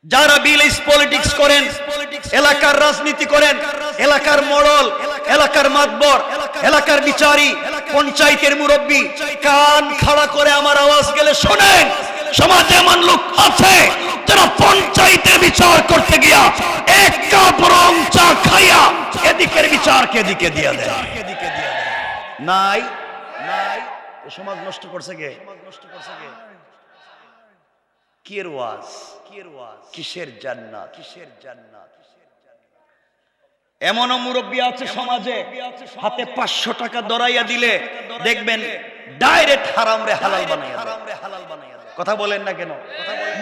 যারা village politics করেন, এলাকার রাজনীতি করেন, এলাকার মোড়ল, এলাকার মাতবর, এলাকার বিচারী, পঞ্চায়েতের মুরব্বী, কান খাড়া করে আমার আওয়াজ গেলে শোনেন। সমাজে এমন লোক আছে যারা পঞ্চায়েতের বিচার করতে গিয়া এক কাপ রং চা খাইয়া এদিকের বিচারকে এদিকে দিয়ে দেয়। নাই নাই, সমাজ নষ্ট করছে কে? কিয়ের ওয়াজ, কিসের জান্নাত, কিসের জান্নাত। এমনও মুরব্বী আছে সমাজে, হাতে 500 টাকা দরাইয়া দিলে দেখবেন ডাইরেক্ট হারাম রে হালাল বানাইয়া দেয়। কথা বলেন না কেন?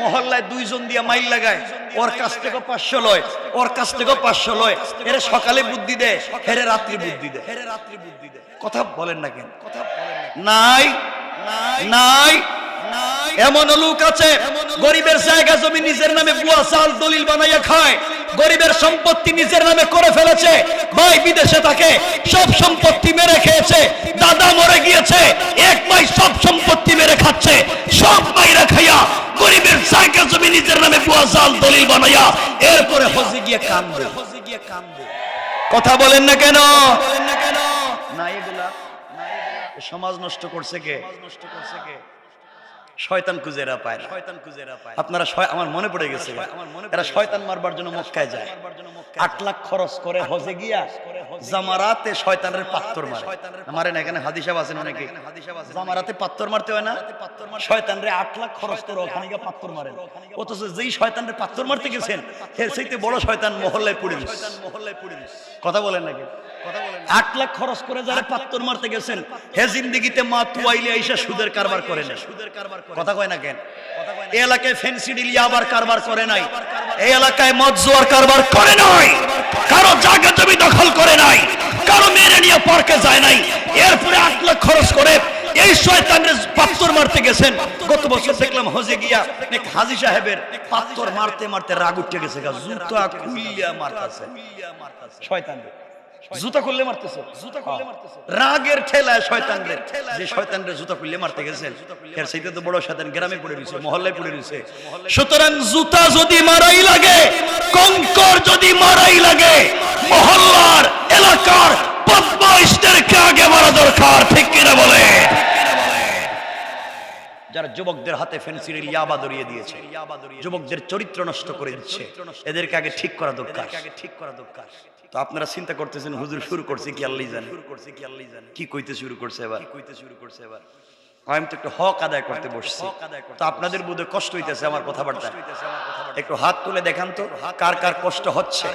মহল্লায় 2 জন দিয়া মাইল লাগায়, ওর কাছ থেকে 500 লয়, ওর কাছ থেকে 500 লয়। এরা সকালে বুদ্ধি দেয়, হেরে রাত্রি বুদ্ধি দেয়। কথা বলেন না কেন? নাই নাই, এমন লোক আছে গরিবের জায়গা জমি নিজের নামে বুয়া চাল দলিল বানাইয়া খায়, গরিবের সম্পত্তি নিজের নামে করে ফেলেছে। ভাই বিদেশে থাকে, সব সম্পত্তি মেরে খেয়েছে, দাদা মরে গিয়েছে, এক ভাই সব সম্পত্তি মেরে খাচ্ছে। সব ভাইরা খাইয়া গরিবের জায়গা জমি নিজের নামে বুয়া চাল দলিল বানাইয়া এরপরে হজে গিয়ে কান্দে। কথা বলেন না কেন? না, এগুলা সমাজ নষ্ট করছে কে? শয়তান খুঁজেরা পায় না। আপনারা আমার মনে পড়ে গেছে, এরা শয়তান মারবার জন্য মক্কায় যায়, 8 লাখ খরচ করে হজে গিয়া জামারাতে শয়তানের পাত্তর মারে না। এখানে হাদিস সাহেব আছেন অনেকে, জামারাতে পাত্তর মারতে হয় না, শয়তানরে 8 লাখ খরচ করে ওখানে গিয়ে পাত্তর মারেন। অথচ যেই শয়তানরে পাত্তর মারতে গেছেন এর চাইতে বড় শয়তান মহল্লায় পড়ে দিচ্ছে। কথা বলেন নাকি? 8 লাখ খরচ করে যারা পাত্তর মারতে গেছেন হে জিন্দেগিতে মা তুয়াইলে আইসা সুদের কারবার করে না। কথা কয় না কেন? এই এলাকায় ফেন্সি ডিল ইয়াবার কারবার করে নাই, এই এলাকায় মদ জুয়ার কারবার করে নাই, কারো জায়গা জমি দখল করে নাই, কারো মেরে নিয়ে পার্কে যায় নাই। এরপরে 8 লাখ খরচ করে এই শয়তানের পাত্তর মারতে গেছেন। গত বছর দেখলাম হজে গিয়া এক হাজী সাহেবের পাত্তর মারতে মারতে রাগ উঠে গেছে, জুতা খুইয়া মারতেছে শয়তান, জুতা খুললে মারতেছে, রাগের ঠেলায় শয়তানদের। যে শয়তানদের জুতা খুললে মারতে গেছেন এর চাইতে তো বড় শয়তান গ্রামে পড়ে রইছে, মহল্লায় পড়ে রইছে। সুতরাং জুতা যদি মারাই লাগে, কঙ্কর যদি মারাই লাগে, মহল্লার এলাকার বদমাইশদেরকে আগে মারা দরকার। ঠিক কিনা বলে? যারা যুবকদের হাতে ফেন্সির ইয়াবা ধরিয়ে দিয়েছে, যুবকদের চরিত্র নষ্ট করে দিচ্ছে, এদেরকে আগে ঠিক করা দরকার। তো আপনারা চিন্তা করতেছেন হুজুর শুরু করছে কি আল্লাহই জানে, কি কইতে শুরু করছে এবার। আমি তো একটু হক আদায় করতে বসছি, তো আপনাদের বোধ কষ্ট হইতেছে আমার কথাবার্তা। একটু হাত তুলে দেখান তো কার কার কষ্ট হচ্ছে।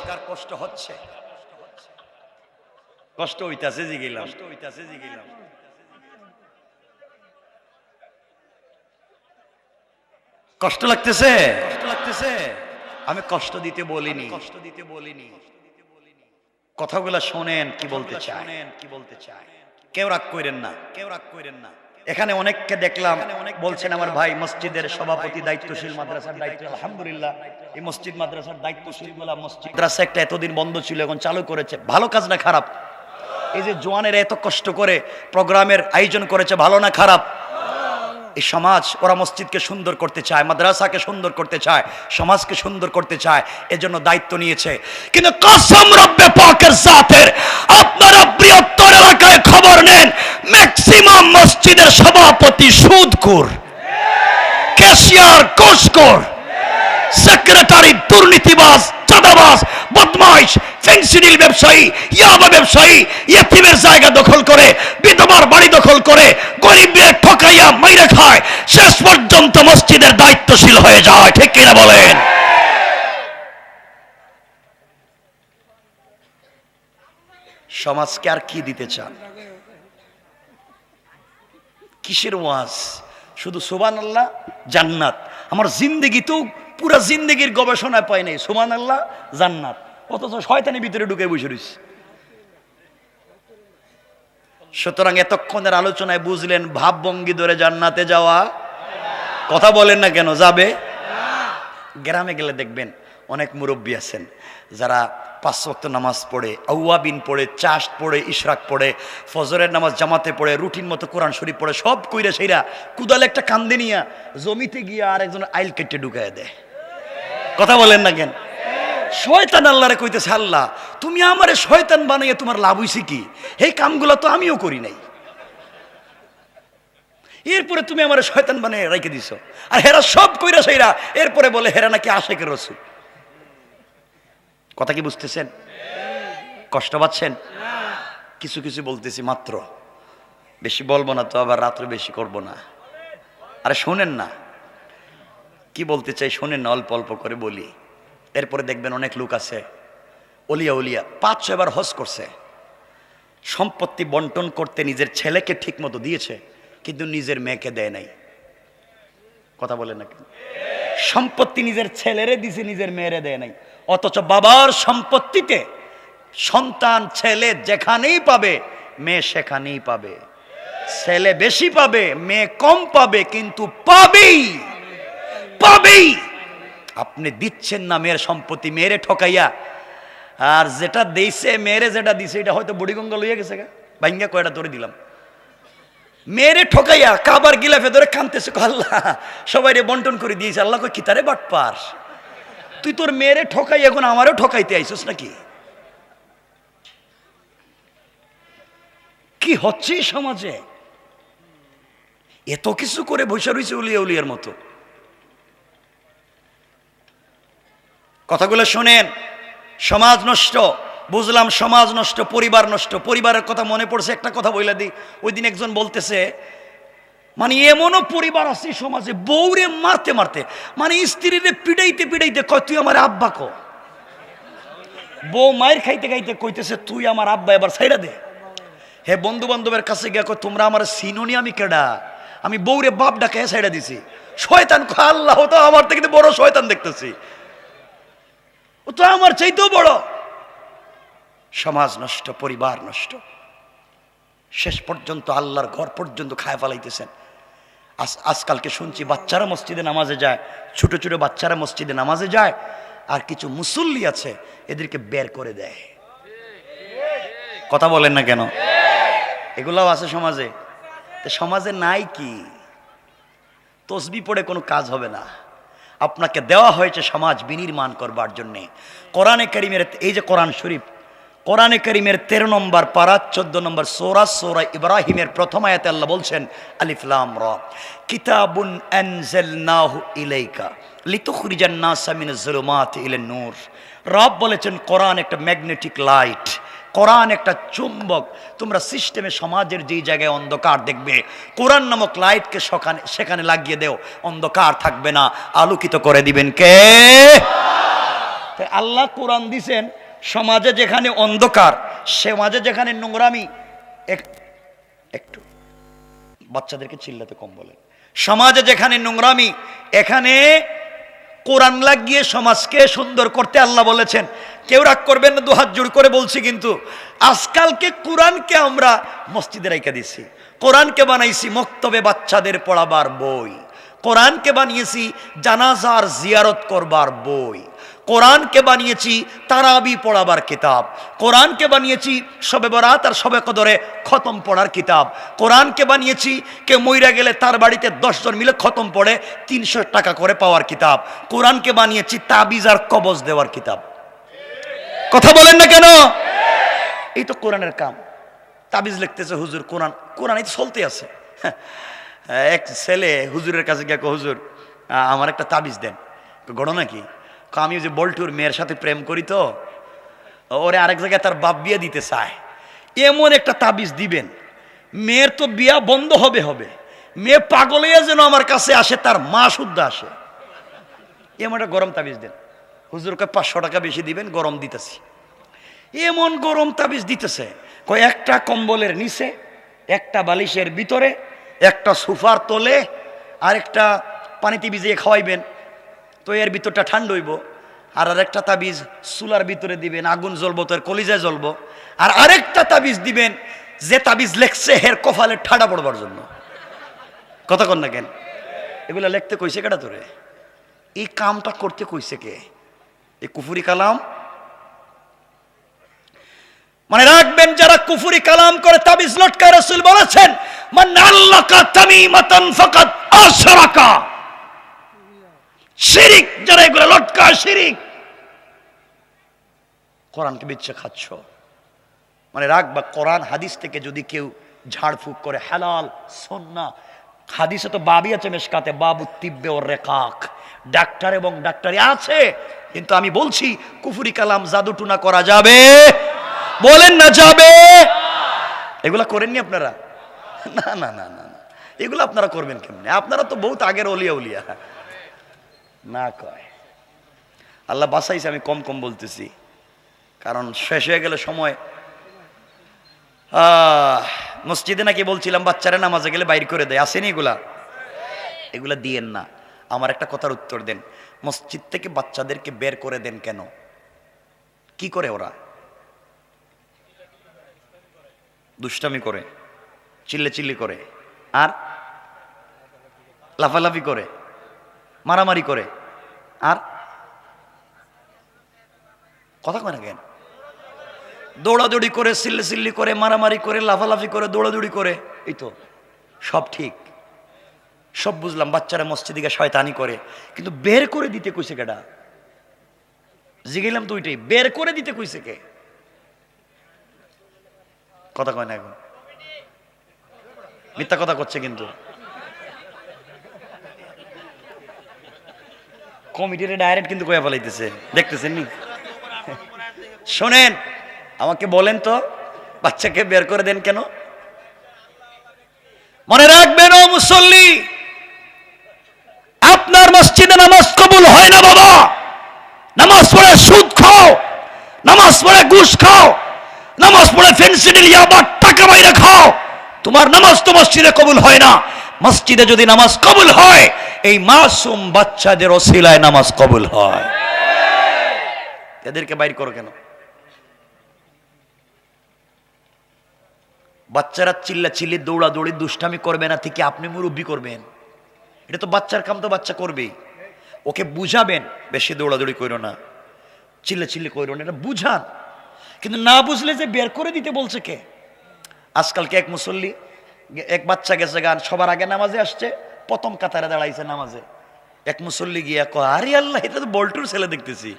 কষ্ট হইতাছে জিগিলাম, কষ্ট লাগতেছে। আমি কষ্ট দিতে বলিনি, কথাগুলা শোনেন কি বলতে চায়। কেউ রাগ করেন না। এখানে অনেককে দেখলাম বলছেন আমার ভাই মসজিদের সভাপতি, দায়িত্বশীল, মাদ্রাসার দায়িত্ব। আলহামদুলিল্লাহ, এই মসজিদ মাদ্রাসার দায়িত্বশীল গুলা, মসজিদ মাদ্রাসা একটা এতদিন বন্ধ ছিল, এখন চালু করেছে। ভালো কাজ না খারাপ? এই যে জওয়ানেরা এত কষ্ট করে প্রোগ্রামের আয়োজন করেছে, ভালো না খারাপ? এই সমাজ, ওরা মসজিদকে সুন্দর করতে চায়, মাদ্রাসাকে সুন্দর করতে চায়, সমাজকে সুন্দর করতে চায়, এজন্য দায়িত্ব নিয়েছে। কিন্তু কসম রব্বে পাকের জাতের, আপনারা বৃহত্তর এলাকায় খবর নেন, ম্যাক্সিমাম মসজিদের সভাপতি সুদখোর, ক্যাশিয়ার ঘুষখোর, সেক্রেটারি দুর্নীতিবাজ, চাঁদাবাজ, বদমাইশ, ফেন্সিডিল ব্যবসায়ী, ইয়াবা ব্যবসায়ী, ইয়েতিমের জায়গা দখল করে, বিধবার বাড়ি দখল করে, গরিবদের ঠকাইয়া মাইরা খায়, শেষ পর্যন্ত মসজিদের দায়িত্বশীল হয়ে যায়। ঠিক কিনা বলেন? সমাজকে আর কি দিতে চান? কিসের ওয়াজ? শুধু সুবহানাল্লাহ জান্নাত। আমার জিন্দেগি তো পুরা জিন্দেগির গবেষণায় পাই নাই সুবহানাল্লাহ জান্নাত, অথচ শয়তানের ভিতরে ঢুকে বসে রয়েছে। সুতরাং এতক্ষণের আলোচনায় বুঝলেন ভাবভঙ্গি ধরে জান্নাতে যাওয়া, কথা বলেন না কেন, যাবে। গ্রামে গেলে দেখবেন অনেক মুরব্বী আছেন যারা 5 ওয়াক্ত নামাজ পড়ে, আউয়াবিন পড়ে, চাষ পড়ে, ইশরাক পড়ে, ফজরের নামাজ জামাতে পড়ে, রুটিন মতো কোরআন শরীফ পড়ে, সব কইরা সেইরা কুদালে একটা কান্দে নিয়া জমিতে গিয়া আর একজন আইল কেটে ঢুকায় দেয়। কথা বলেন না কেন? শয়তান আল্লাহরে কইতেছে, আল্লাহ তুমি আমারে শয়তান বানাইয়া তোমার লাভ হইছে কি? এই কামগুলো তো আমিও করি নাই, এরপরে তুমি আমারে শয়তান বানিয়ে রেখে দিছো। আর হেরা সব কইরা সেইরা এরপরে বলে হেরা নাকি আশেকের রাসূল। কথা কি বুঝতেছেন? কষ্ট পাচ্ছেন? কিছু কিছু বলতেছি মাত্র, বেশি বলবো না তো, আবার রাত্রে বেশি করব না। আরে শোনেন না কি বলতে চাই, শোনেন না, অল্প অল্প করে বলি। এরপরে দেখবেন অনেক লোক আছে ওলিয়া উলিয়া 5-6 বার হজ করছে, সম্পত্তি বন্টন করতে নিজের ছেলেকে ঠিক মতো দিয়েছে, কিন্তু নিজের মেয়েকে দেয় নাই। কথা বলেন না কেন? সম্পত্তি নিজের ছেলেরে দিছে, নিজের মেয়েরে দেয় নাই। অথচ বাবার সম্পত্তিতে সন্তান ছেলে যেখানেই পাবে মেয়ে সেখানেই পাবে। ছেলে বেশি পাবে, মেয়ে কম পাবে, কিন্তু পাবেই পাবেই। আপনি দিচ্ছেন না মেয়ের সম্পত্তি, মেয়েরে ঠকাইয়া, আর যেটা দিয়েছে মেয়েরে যেটা দিছে এটা হয়তো বুড়িগঙ্গা লইয়া গেছে গা, ভাঙ্গা কয়টা ধরে দিলাম। মেয়েরে ঠকাইয়া কাবার গিলাফে ধরে কানতেছে, আল্লাহ সবাই রে বন্টন করে দিয়েছে। আল্লাহ কই কি তারে বাটপার, তুই তোর মেয়েরে ঠকাই এখন আমারও ঠকাইতে আইছিস নাকি? কি হচ্ছে সমাজে? এত কিছু করে বসে রয়েছে উলিয়া উলিয়ার মতো। কথাগুলো শোনেন, সমাজ নষ্ট, বুঝলাম সমাজ নষ্ট, পরিবার নষ্ট। পরিবারের কথা মনে পড়ছে, একটা কথা বইলা দিই। ওই দিন একজন বলতেছে, মানে এমনও পরিবার আছে সমাজে বউরে মারতে মারতে, মানে স্ত্রীরে পিড়াইতে পিড়াইতে কয় তুই আমার আব্বা কো। বউ মায়ের খাইতে খাইতে কইতেছে তুই আমার আব্বা, এবার ছাইড়া দে। হে বন্ধু বান্ধবের কাছে গিয়া কয় তোমরা আমার চিনোনি, আমি কেডা? আমি বউরে বাপ ডাকে ছাইড়া দিছি। শয়তান কয় আল্লাহ তো আমার থেকে বড় শয়তান দেখতেছি, ও তো আমার চাইতেও বড়। সমাজ নষ্ট, পরিবার নষ্ট, শেষ পর্যন্ত আল্লাহর ঘর পর্যন্ত খায় ফেলাইতেছেন। আজকালকে শুনছি বাচ্চারা মসজিদে নামাজে যায়, ছোট ছোট বাচ্চারা মসজিদে নামাজে যায়, আর কিছু মুসল্লি আছে এদেরকে বের করে দেয়। কথা বলেন না কেন? এগুলাও আছে সমাজে। তো সমাজে নাই কি? তসবিহ পড়ে কোনো কাজ হবে না। আপনাকে দেওয়া হয়েছে সমাজ বিনির্মাণ করবার জন্যে। কোরআনে কারিমের এই যে কোরআন শরীফ, কোরআনে কারিমের 13 নম্বর পারা 14 নম্বর সূরা ইব্রাহিমের প্রথম আয়াতে আল্লাহ বলছেন, আলিফ লাম রা, কিতাবুন আনজালনাহু ইলাইকা লিতুখরিজান নাসা মিনাজ যুলুমাতি ইলান নূর। রব বলেছেন কোরআন একটা ম্যাগনেটিক লাইট, কোরআন একটা চুম্বক। তোমরা সিস্টেমে সমাজের যেই জায়গায় অন্ধকার দেখবে, কোরআন নামক লাইটকে সেখানে লাগিয়ে দেও, অন্ধকার থাকবে না, আলোকিত করে দিবেন কে? আল্লাহ কোরআন দিছেন সমাজে যেখানে অন্ধকার, সমাজে যেখানে নোংরামি, একটু বাচ্চাদেরকে চিল্লাতে কম বলেন। সমাজে যেখানে নোংরামি, এখানে কোরআন লাগিয়ে সমাজকে সুন্দর করতে আল্লাহ বলেছেন। কেউ রাগ করবেন না, দুহাত জোড় করে বলছি, কিন্তু আজকালকে কোরআনকে আমরা মসজিদে রাইখা দিছি, কোরআনকে বানাইছি মক্তবে বাচ্চাদের পড়াবার বই, কোরআনকে বানিয়েছি জানাজার জিয়ারত করবার বই, কোরআনকে বানিয়েছি তারাবি পড়াবার কিতাব, কোরআনকে বানিয়েছি শবে বরাত আর শবে কদরে খতম পড়ার কিতাব, কোরআনকে বানিয়েছি কেউ মইরা গেলে তার বাড়িতে 10 জন মিলে খতম পড়ে 300 টাকা করে পাওয়ার কিতাব, কোরআনকে বানিয়েছি তাবিজ আর কবজ দেওয়ার কিতাব। কথা বলেন না কেন? এই তো কোরআনের কাম। তাবিজ লিখতেছে হুজুর, কোরআন এই তো চলতে আছে। এক ছেলে হুজুরের কাছে গিয়ে হুজুর আমার একটা তাবিজ দেন। ঘটনা কি? আমি যে বল্টুর মেয়ের সাথে প্রেম করি, তো ওরে আরেক জায়গায় তার বাপ বিয়ে দিতে চায়, এমন একটা তাবিজ দিবেন মেয়ের তো বিয়া বন্ধ হবে, মেয়ে পাগল হয়ে যেন আমার কাছে আসে, তার মা শুদ্ধ আসে, এমন একটা গরম তাবিজ দেন। হুজুরকে 500 টাকা বেশি দিবেন, গরম দিতেছি। এমন গরম তাবিজ দিতেছে, একটা কম্বলের নিচে, একটা বালিশের ভিতরে, একটা সোফার তলে, আর একটা পানিতে ভিজিয়ে খাওয়াইবেন, তো এর ভিতরটা ঠান্ডা হইব। আর আরেকটা তাবিজ চুলার ভিতরে দিবেন, আগুন জ্বলবো, তো এর কলিজায় জ্বলবো। আর আরেকটা তাবিজ দিবেন, যে তাবিজ লেখছে হের কপালে ঠাডা পড়বার জন্য। কথা কন না কেন? এগুলা লিখতে কইছে কেডা তোরে? এই কামটা করতে কইছে কে? এই কুফুরি কালাম। মানে রাখবেন, যারা কুফুরি কালাম করে তাবিজ লটকায়, রাসূল বলেছেন মান আল্লাকা তামিমাতান ফাকাদ আশরাকা। শিরিক, যারা এগুলো লটকায় কয় শিরিক। কোরআনকে বিচ্ছে খাচ্ছ, মানে রাখবা কোরআন হাদিস থেকে যদি কেউ ঝাড়ফুঁক করে হালাল সুন্নাহ, হাদিসে তো বাবই আছে মেশকাতে, বাবু তিব্বে ও রেকাক, ডাক্তার এবং ডাক্তারি আছে, কিন্তু আমি বলছি কুফরি কালাম জাদু টুনা করা যাবে? বলেন না যাবে? এগুলা করেননি আপনারা? না না না না না, এগুলো আপনারা করবেন কেমনে? আপনারা তো বহুত আগের অলিয়া উলিয়া। না কয় আল্লাহ বাঁচাইছে, আমি কম কম বলতেছি কারণ শেষ হয়ে গেলে সময়। মসজিদে নাকি বলছিলাম বাচ্চারা নামাজে গেলে বাইর করে দেয়, আসেনি এগুলা? এগুলা দিয়েন না। আমার একটা কথার উত্তর দেন, মসজিদ থেকে বাচ্চাদেরকে বের করে দেন কেন? কি করে ওরা? দুষ্টামি করে, চিল্লে চিল্লি করে, আর লাফালাফি করে, মারামারি করে, আর কথা কয় না কেন? দৌড়াদৌড়ি করে, চিল্লি চিল্লি করে, মারামারি করে, লাফালাফি করে, দৌড়াদৌড়ি করে, এই তো সব ঠিক, সব বুঝলাম। বাচ্চারা মসজিদে শয়তানি করে, কিন্তু বের করে দিতে কইছে কেডা? জিগেলাম তো ওইটাই, বের করে দিতে কইছে কে? কথা কয় না, এখন মিথ্যা কথা করছে কিন্তু। কমিটির ডাইরেক্ট কিন্তু কয়া ফেলাইতেছে, দেখতেছেন নি? শোনেন, আমাকে বলেন তো বাচ্চাকে বের করে দেন কেন? মনে রাখবেন ও মুসল্লি, আপনার মসজিদে নামাজ কবুল হয় না বাবা। নামাজ পড়ে সুদ খাও, নামাজ পড়ে ঘুষ খাও, নামাজ পড়ে ফেন্সিডিল ইয়াবা টাকা বাইরে খাও, তোমার নামাজ তো মসজিদে কবুল হয় না। মসজিদে যদি নামাজ কবুল হয়, এই মাসুম বাচ্চাদের ওসিলায় নামাজ কবুল হয়। এদেরকে বাইর করো কেন? বাচ্চারা চিল্লা চিল্লি দৌড়াদৌড়ি দুষ্টামি করবে না, থেকে আপনি মুরব্বি করবেন? এটা তো বাচ্চার কাম, তো বাচ্চা করবেই। ওকে বুঝাবেন বেশি দৌড়াদৌড়ি করো না, চিল্লা চিল্লি করো না, এটা বুঝান। কিন্তু না বুঝলে যে বের করে দিতে বলছে কে? আজকালকে এক মুসল্লি, এক বাচ্চা গেছে গান, সবার আগে নামাজে আসছে, প্রথম কাতারে দাঁড়াইছে নামাজে। এক মুসল্লি গিয়া কয়, আরে আল্লাহ, এটা তো বল্টুর ছেলে দেখতেছি,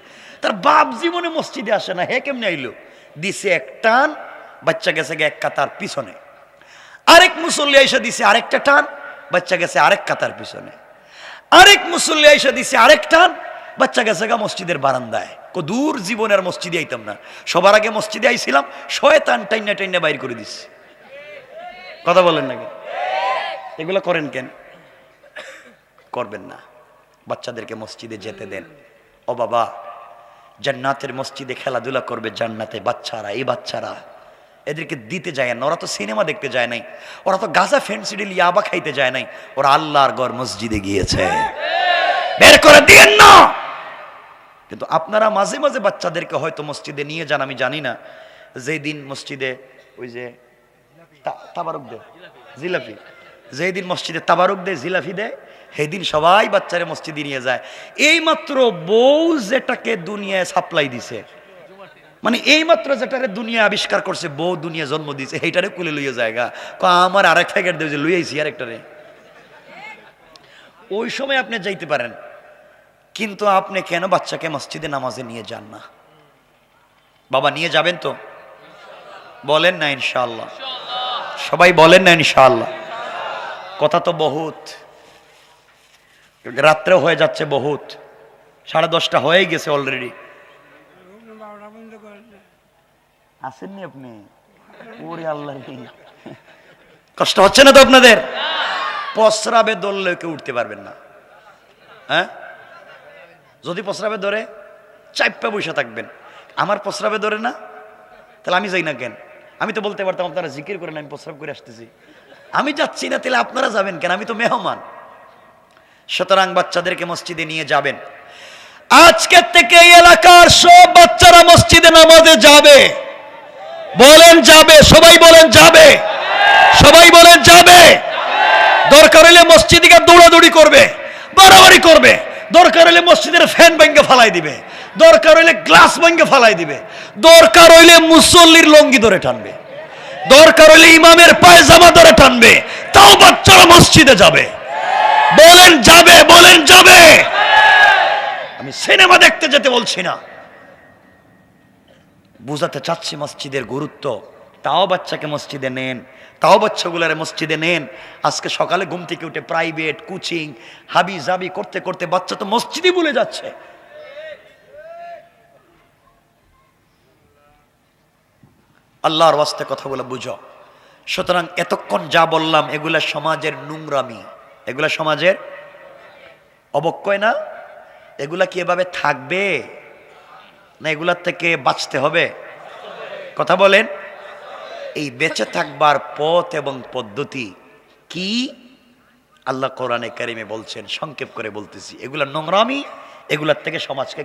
তার বাপ জীবনে মসজিদে আসে না, হে কেমনে আইলো? দিছে এক টান, বাচ্চা গেছে এক কাতার পিছনে। আরেক মুসল্লি আইসা দিছে আরেকটা টান, বাচ্চা গেছে আরেক কাতার পিছনে। আরেক মুসল্লি আইসা দিছে আরেক টান, বাচ্চা গেছে গা মসজিদের বারান্দায়। দূর জীবনের মসজিদে আইতাম না, সবার আগে মসজিদে আইছিলাম, শয়তান টাইনা টাইনা বাইর করে দিচ্ছে। কথা বলেন নাকি? এগুলো করেন কেন? করবেন না। বাচ্চাদেরকে মসজিদে যেতে দেন। ও বাবা, জান্নাতের মসজিদে খেলাধুলা করবে জান্নাতে বাচ্চারা। এই বাচ্চারা, এদেরকে দিতে যায় না। ওরা তো সিনেমা দেখতে যায় নাই, ওরা তো গাঁজা ফেন্সিডিল ইয়াবা খাইতে যায় নাই, ওরা আল্লাহর ঘর মসজিদে গিয়েছে। বের করে দিয়েন না। কিন্তু আপনারা মাঝে মাঝে বাচ্চাদেরকে হয়তো মসজিদে নিয়ে যান, আমি জানি না। যেই দিন মসজিদে ওই যে তাবারুক দেয় জিলাপি, যেই দিন মসজিদে তাবারুক দেয় জিলাপি দেয়, সেই দিন সবাই বাচ্চারে মসজিদে নিয়ে যায়। এই মাত্র বউ যেটাকে দুনিয়ায় সাপ্লাই দিছে, মানে এই মাত্র যেটারে দুনিয়া আবিষ্কার করছে, বউ দুনিয়া জন্ম দিয়েছে, সেইটারে কুলে লইয়া জায়গা আমার আরেক প্যাকেট দেবে যে লইয়াইছি আরেকটারে। ওই সময় আপনি যাইতে পারেন, কিন্তু আপনি কেন বাচ্চাকে মসজিদে নামাজে নিয়ে যান না? বাবা নিয়ে যাবেন তো? বলেন না ইনশাআল্লাহ? সবাই বলেন না ইনশাআল্লাহ? কথা তো বহুত, রাত্রে হয়ে যাচ্ছে বহুত, 10:30 হয়ে গেছে অলরেডি। আসেননি আপনি? ওরে আল্লাহ, কষ্ট হচ্ছে না তো আপনাদের? প্রস্রাবে ধরলে কেউ উঠতে পারবেন না। হ্যাঁ, যদি প্রস্রাবে ধরে চাইপা বসে থাকবেন। আমার প্রস্রাবে ধরে না, তাহলে আমি যাই না কেন? আমি তো বলতে পারতাম আপনারা জিকির করেন, আমি প্রস্রাব করে আসতেছি। আমি যাচ্ছি না, তাহলে আপনারা যাবেন কেন? আমি তো মেহমান। সুতরাং বাচ্চাদেরকে মসজিদে নিয়ে যাবেন। আজকে থেকে এই এলাকার সব বাচ্চারা মসজিদে নামাজে যাবে। বলেন যাবে? সবাই বলেন যাবে? সবাই বলেন যাবে? দরকার হলে মসজিদে দৌড়াদৌড়ি করবে, বাড়াবাড়ি করবে, দরকার হলে মসজিদের ফ্যান ভেঙে ফালাই দিবে, দরকার হইলে গ্লাস ভেঙে ফালাই দিবে, দরকার হইলে মুসল্লির লঙ্গি ধরে টানবে, দরকার হইলে ইমামের পায়জামা ধরে টানবে, তাও বাচ্চারা মসজিদে যাবে। বলেন যাবে? বলেন যাবে? আমি সিনেমা দেখতে যেতে বলছি না, বুঝাতে চাচ্ছি মসজিদের গুরুত্ব। তাও বাচ্চাকে মসজিদে নেন, তাও বাচ্চাগুলারে মসজিদে নেন। আজকে সকালে ঘুম থেকে উঠে প্রাইভেট কোচিং হাবি জাবি করতে করতে বাচ্চা তো মসজিদই ভুলে যাচ্ছে। আল্লাহর ওয়াস্তে কথাগুলো বুঝো। সুতরাং এতক্ষণ যা বললাম এগুলা সমাজের নোংরামি, এগুলা সমাজের অবক্ষয় না? এগুলা কি এভাবে থাকবে না এগুলার থেকে বাঁচতে হবে? কথা বলেন। এই বেঁচে থাকবার পথ এবং পদ্ধতি কি আল্লাহ কোরআনে কারিমে বলছেন, সংক্ষেপ করে বলতেছি। এগুলা নোংরামি, এগুলার থেকে সমাজকে